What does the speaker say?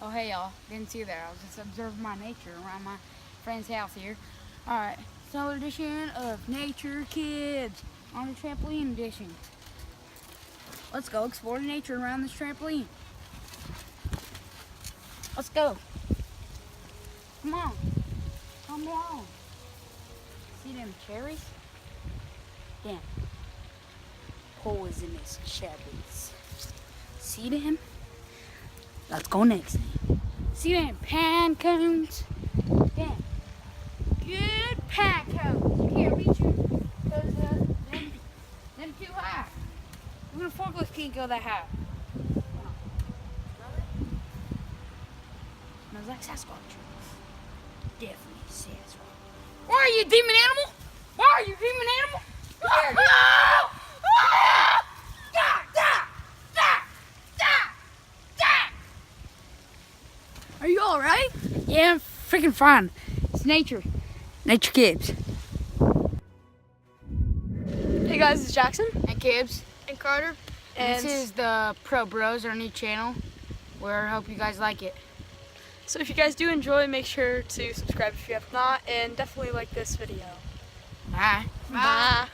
Oh hey y'all, didn't see that. I was just observing my nature around my friend's house here. Alright, it's another edition of Nature Kids on the trampoline edition. Let's go explore nature around this trampoline. Let's go. Come on. Come on. See them cherries? Damn. Poisonous cherries. See them? Let's go next. See them pine cones? Damn. Good pine cones. Can't reach you because them too high. Even a forklift can't go that high. Smells like Sasquatch. Definitely Sasquatch. Why are you, demon animal? Why are you, demon animal? Are you alright? Yeah, I'm freaking fine. It's nature. Nature Kibbs. Hey guys, it's Jackson. And Kibbs. And Carter. And this is the Pro Bros, our new channel, where I hope you guys like it. So if you guys do enjoy, make sure to subscribe if you have not, and definitely like this video. Bye. Bye.